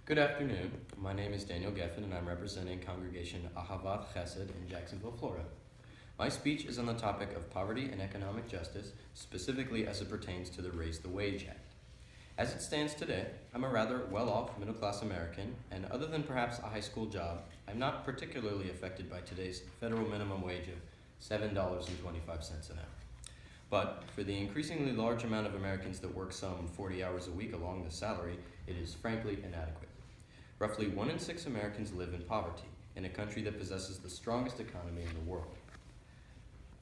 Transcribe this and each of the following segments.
Good afternoon. My name is Daniel Gefen and I'm representing Congregation Ahavat Chesed in Jacksonville, Florida. My speech is on the topic of poverty and economic justice, specifically as it pertains to the Raise the Wage Act. As it stands today, I'm a rather well-off middle-class American, and other than perhaps a high school job, I'm not particularly affected by today's federal minimum wage of $7.25 an hour. But for the increasingly large amount of Americans that work some 40 hours a week along this salary, it is frankly inadequate. Roughly 1 in 6 Americans live in poverty, in a country that possesses the strongest economy in the world.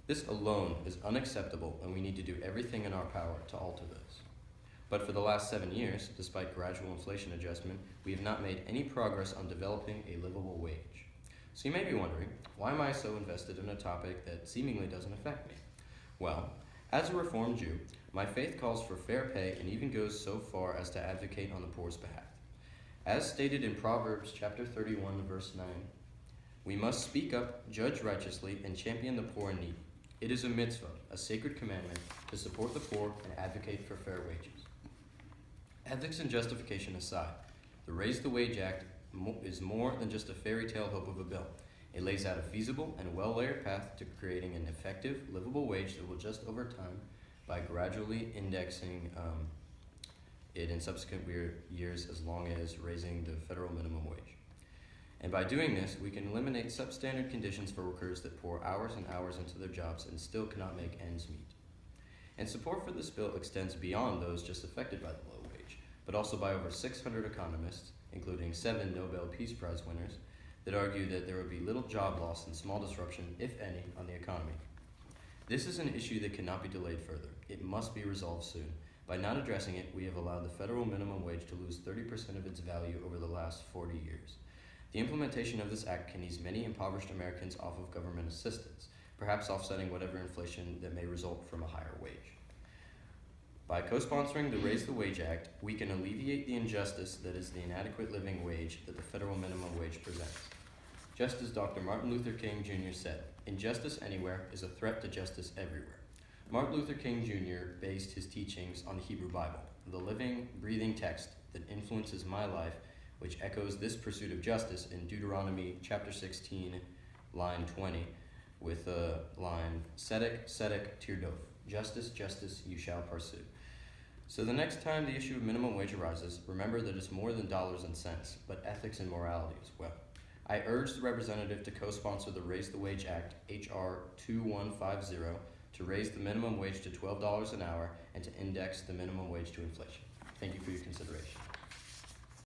This alone is unacceptable, and we need to do everything in our power to alter this. But for the last 7 years, despite gradual inflation adjustment, we have not made any progress on developing a livable wage. So you may be wondering, why am I so invested in a topic that seemingly doesn't affect me? Well, as a Reformed Jew, my faith calls for fair pay and even goes so far as to advocate on the poor's behalf. As stated in Proverbs chapter 31, verse 9, we must speak up, judge righteously, and champion the poor and needy. It is a mitzvah, a sacred commandment, to support the poor and advocate for fair wages. Ethics and justification aside, the Raise the Wage Act is more than just a fairy tale hope of a bill. It lays out a feasible and well-layered path to creating an effective, livable wage that will adjust over time by gradually indexing it in subsequent years, as long as raising the federal minimum wage. And by doing this, we can eliminate substandard conditions for workers that pour hours and hours into their jobs and still cannot make ends meet. And support for this bill extends beyond those just affected by the low wage, but also by over 600 economists, including 7 Nobel Peace Prize winners, that argue that there would be little job loss and small disruption, if any, on the economy. This is an issue that cannot be delayed further. It must be resolved soon. By not addressing it, we have allowed the federal minimum wage to lose 30% of its value over the last 40 years. The implementation of this act can ease many impoverished Americans off of government assistance, perhaps offsetting whatever inflation that may result from a higher wage. By co-sponsoring the Raise the Wage Act, we can alleviate the injustice that is the inadequate living wage that the federal minimum wage presents. Just as Dr. Martin Luther King Jr. said, injustice anywhere is a threat to justice everywhere. Martin Luther King Jr. based his teachings on the Hebrew Bible, the living, breathing text that influences my life, which echoes this pursuit of justice in Deuteronomy chapter 16, line 20, with the line, Tzedek, tzedek, tirdof, justice, justice, you shall pursue. So the next time the issue of minimum wage arises, remember that it's more than dollars and cents, but ethics and morality as well. I urge the representative to co-sponsor the Raise the Wage Act, H.R. 2150, to raise the minimum wage to $12 an hour and to index the minimum wage to inflation. Thank you for your consideration.